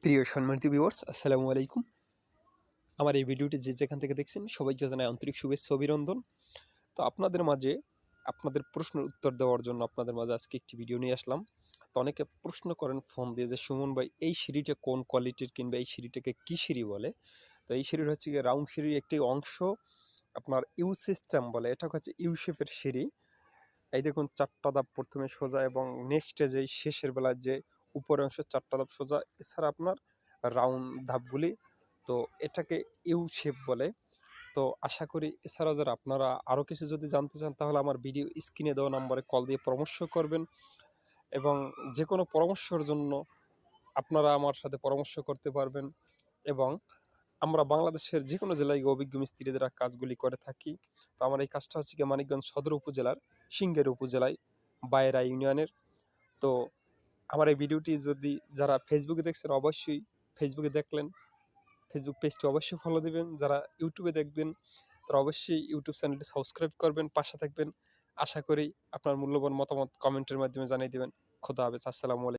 প্রিয় সম্মানিত ভিউয়ার্স, আসসালামু আলাইকুম। আমার এই ভিডিওটি যে যেখান থেকে দেখছেন সবাইকে জানাই আন্তরিক শুভেচ্ছা ও অভিনন্দন। তো আপনাদের মাঝে আপনাদের প্রশ্নের উত্তর দেওয়ার জন্য আপনাদের মাঝে আজকে একটি ভিডিও নিয়ে আসলাম। তো অনেকে প্রশ্ন করেন ফোন দিয়ে যে, "সুমন ভাই, এই সিঁড়িটা কোন কোয়ালিটির কিংবা এই সিঁড়িটাকে কি সিঁড়ি বলে?" তো এই সিঁড়ির হচ্ছে গিয়ে রাউন্ড সিঁড়ির একটি অংশ আপনার ইউ সিস্টেম বলে। এটা হচ্ছে ইউ শেপের সিঁড়ি। এই দেখুন ৪ টা ধাপ প্রথমে সোজা এবং নেক্সটে যেই শেষের বেলায় যে উপরের অংশ ৪ টা ধাপ সোজা, এছাড়া আপনার রাউন্ড ধাপগুলি। তো এটাকে ইউ শেপ বলে। তো আশা করি এছাড়াও যারা আপনারা আরও কিছু যদি জানতে চান তাহলে আমার ভিডিও স্ক্রিনে দেওয়া নম্বরে কল দিয়ে পরামর্শ করবেন, এবং যে কোনো পরামর্শের জন্য আপনারা আমার সাথে পরামর্শ করতে পারবেন। এবং আমরা বাংলাদেশের যে কোনো জেলায় অভিজ্ঞ মিস্ত্রিরা কাজগুলি করে থাকি। তো আমার এই কাজটা হচ্ছে গিয়ে মানিকগঞ্জ সদর উপজেলার সিংহের উপজেলায় বায়রা ইউনিয়নের। তো আমার এই ভিডিওটি যদি যারা ফেসবুকে দেখছেন অবশ্যই ফেসবুকে দেখলেন ফেসবুক পেজটি অবশ্যই ফলো দিবেন। যারা ইউটিউবে দেখবেন তারা অবশ্যই ইউটিউব চ্যানেলটি সাবস্ক্রাইব করবেন, পাশে থাকবেন। আশা করি আপনার মূল্যবান মতামত কমেন্টের মাধ্যমে জানিয়ে দেবেন। খোদা হাফেজ। আসসালামু আলাইকুম।